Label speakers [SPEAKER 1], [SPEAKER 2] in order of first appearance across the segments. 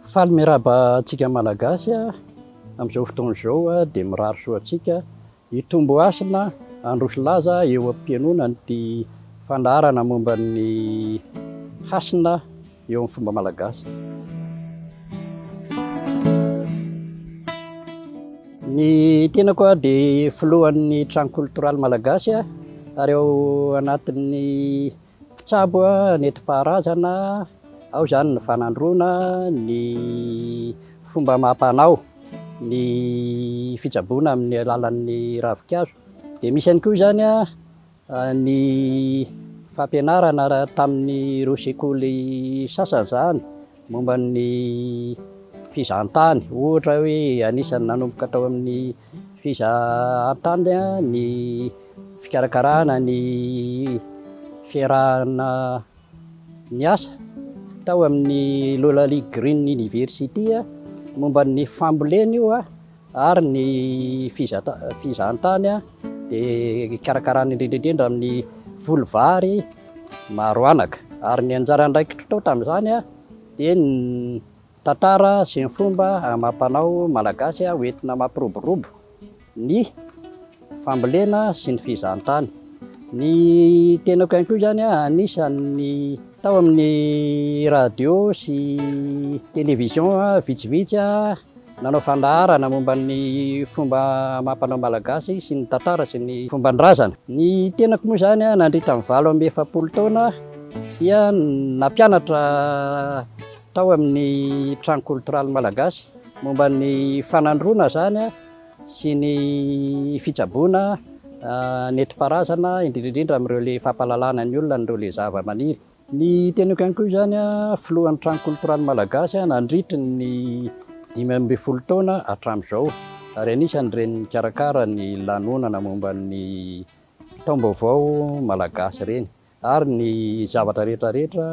[SPEAKER 1] Faly miaraba antsika malagasy amin'izao fotoana izao dia mirary soa antsika hitombo hasina handroso laza eo am-pianonana ty fandaharana momba ny hasina eo amin'ny fomba malagasy. Ny tenako dia filohan'ny trano koltoraly malagasy ary ao anatin'ny mpitsabo nentim-paharazana ao zany ny fanandroana, ny fomba amam-panao, ny fitsaboana amin'ny alalan'ny ravinkazo. Dia misy ihany koa zany ny fampianarana tamin'ny roa sekoly sasany zany momba ny fizahantany, ohatra hoe anisany nanomboka tao amin'ny fizahantany ny fikarakarana ny fiarahana ny asa tao amin'ny Lolali Green University momba ny fambolena io ary ny fizahantany dia karakarana indrindraindrindra amin'ny volovary maro anaka. Ary ny anjara andraikitra tao tamin'izany dia ny tantara sy ny fomba amam-panao malagasy hoentina mampiroborobo ny fambolena sy ny fizahantany. Ny tenako ihany koa zany anisan'ny tao amin'ny radio sy télévision vitsivitsy nanao fandaharana momba ny fomba amam-panao malagasy sy ny tantara sy ny fomban-drazana. Ny tenako moa zany nandritra amin'ny 8 taona dia nampianatra tao amin'ny trano koltoraly malagasy momba ny fanandroana zany sy ny fitsaboana nentim-paharazana indrindraindrindra amin'ireo le fampalalana ny olona n'ireo le zava-maniry. Ny tenako ihany koa zany filohan'ny trano koltoraly malagasy nandritra ny 15 taona hatramin'izao ary anisan'ireny mikarakara ny lanonana momba ny taom-baovao malagasy reny ary ny zavatra rehetrarehetra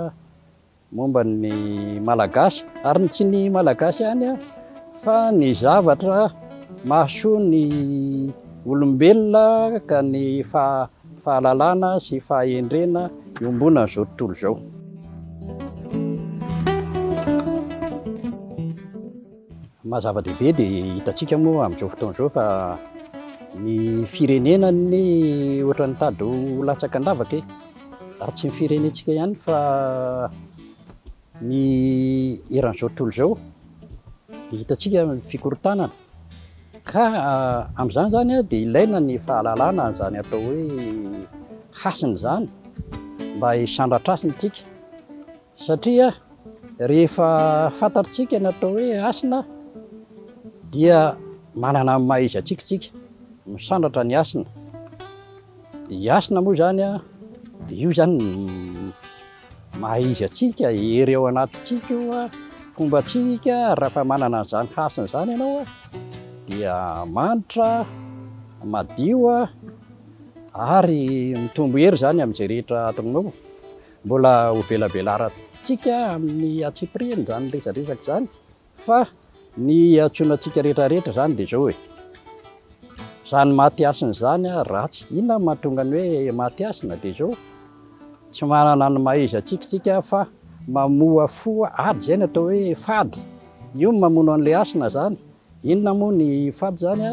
[SPEAKER 1] momba ny malagasy ary tsy ny malagasy ihany fa ny zavatra mahasoa ny olombelona ka ny fahalalana sy fahendrena iombona n'izao tontolo izao. Mazava-dehibe dia hitantsika moa amin'izao fotoana izao fa ny firenena ny ohatra ny tady ho latsaka andavaka ary tsy ny firenentsika ihany fa ny eran'izao tontolo izao dia hitantsika fikorontanana ka amin'izany zany dia ilaina ny fahalalana zany atao hoe hasina zany mba hisandratrasina tsika satria rehefa fantatritsika ny atao hoe hasina dia manana ny maha izy antsika tsika misandratra ny hasina. Dia hasina moa zany dia io zany maha izy antsika hery ao anatintsika io fombantsika raha fa manana an'izany hasina zany ianao dia manitra, madio ary mitombo hery zany amin'izay rehetra ataonao. Mbola ho velabelarantsika amin'ny hatsipiriany zany rehetrarehetra zany fa ny antsoinantsika rehetrarehetra zany dia zao zany maty hasina zany ratsy. Inona no mahatonga ny hoe maty hasina? Dia zao tsy manana ny maha izy antsika fa mamoa fo ady zay ny atao hoe fady, io mamono an'ilay hasina zany. Inona moa ny fady zany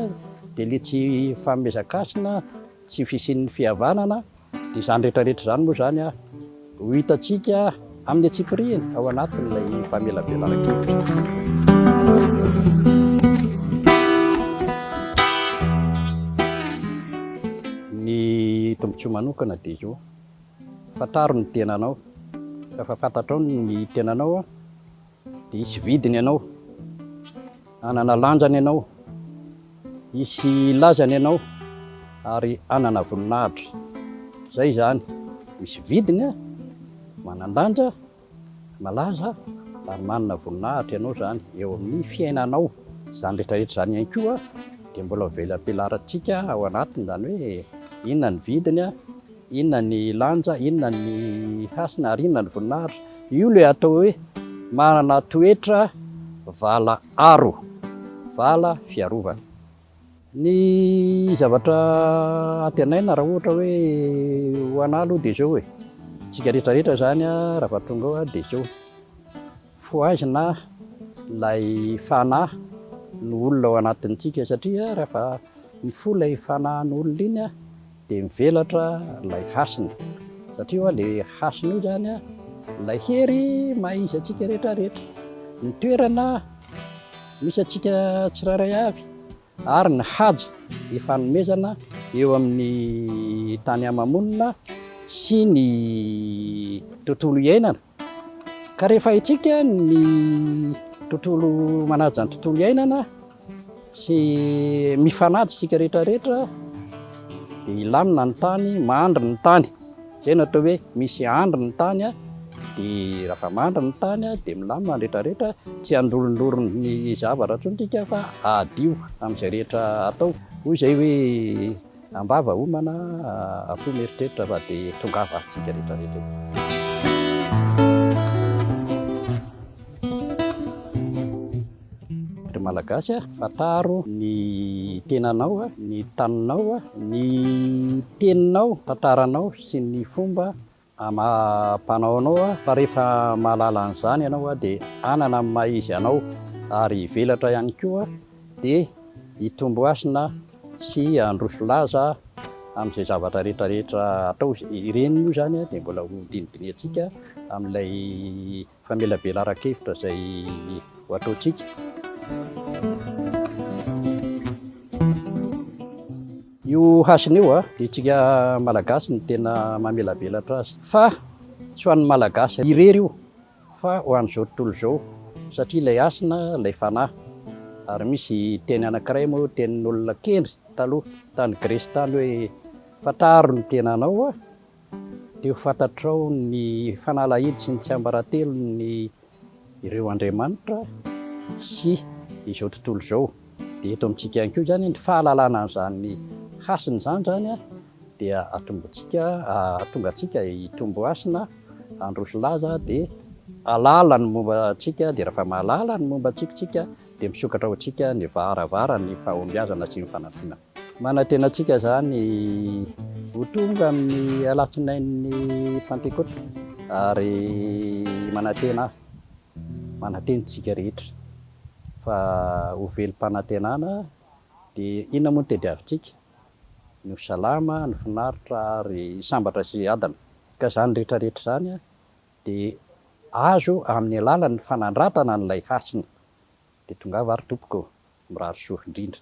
[SPEAKER 1] dia ilay tsy fanomezan-kasina, tsy fisian'ny fihavanana. Dia zany rehetrarehetra zany moa zany ho hitantsika amin'ny hatsipiriany ao anatin'ilay famelabelaran-kevitra. Ny tombotsoa manokana dia izao: fantaro ny tenanao, rehefa fantatrao ny tenanao dia hisy vidiny ianao, hanana lanjany ianao, hisy lazany ianao ary hanana voninahitra. Zay zany, misy vidiny, manan-danja, malaza ary manana voninahitra ianao zany eo amin'ny fiainanao. Zany rehetrarehetra zany ihany koa dia mbola ho velabelarantsika ao anatiny, zany hoe inona ny vidiny, inona ny lanja, inona ny hasina ary inona ny voninahitra. Io ilay atao hoe manana toetra vala aro, vala fiarovana. Ny zavatra antenaina raha ohatra hoe ho anahy aloha dia zao tsika rehetrarehetra zany raha tonga ao dia zao foaizina lay fanahy ny olona ao anatintsika satria rehefa mifoha lay fanahin'olona iny a dia mivelatra lay hasina satria hoa lay hasina io zany a lay hery mahizy atsika rehetrarehetra ny toerana misy atsika tsirairay avy ary ny haja ifanomezana eo amin'ny tany amamonina sy ny tontolo iainana ka rehefa itsika ny tontolo manaja ny tontolo iainana sy mifanaja isika rehetrarehetra dia ilamina ny tany mahandry ny tany zay no atao hoe misy andry ny tany a dia raha mandry ny tany a dia milamina ny rehetrarehetra tsy handolondolony ny zavatra tsontsika fa adio amin'izay rehetra atao hoy izay hoe ambava homana akoho mieritreritra fa dia tongava antsika rehetrarehetra. Malagasy a fantaro ny tenanao a ny taninao a ny teninao tantaranao sy ny fomba amam-panao anao a fa rehefa mahalala an'izany ianao a dia anana amin'ny maha-izy anao ary velatra ihany koa dia hitombo hasina sy handroso laza amin'izay zavatra rehetrarehetra atao ireny io zany a dia mbola ho dinidiniantsika amin'ilay famelabelan-kevitra izay ho ataontsika. Io hasina io a dia tsika malagasy ny tena mamelabelatra azy fa tsy ho an'ny malagasy irery io fa ho an'izao tontolo izao satria ilay hasina ilay fanahy ary misy teny anankiray moa tenin'olona kendry taloha tany Gresy tany hoe fantaro ny tenanao a dia ho fantatrao ny fanalahidy sy ny tsiambaratelo ny ireo Andriamanitra sy izao tontolo izao dia eto amintsika ihany koa zany ny fahalalana an'izany hasina izany zany a dia atonga antsika hitombo hasina handroso laza dia alala ny momba antsika dia rehefa mahalala ny momba antsika dia misokatra ho antsika ny vaharavara ny fahombiazana sy ny fanampiana. Manantena antsika zany ho tonga amin'ny alatsinain'ny Pentecote ary manantenitsika rehetra fa ho velom-panantenana dia inona moa no tediavintsika ny ho salama ny finaritra ary sambatra sy adana ka zany rehetrarehetra zany a dia azo amin'ny alalan'ny fanandratana n'ilay hasina dia tongava ary tompoko mirary soa indrindra.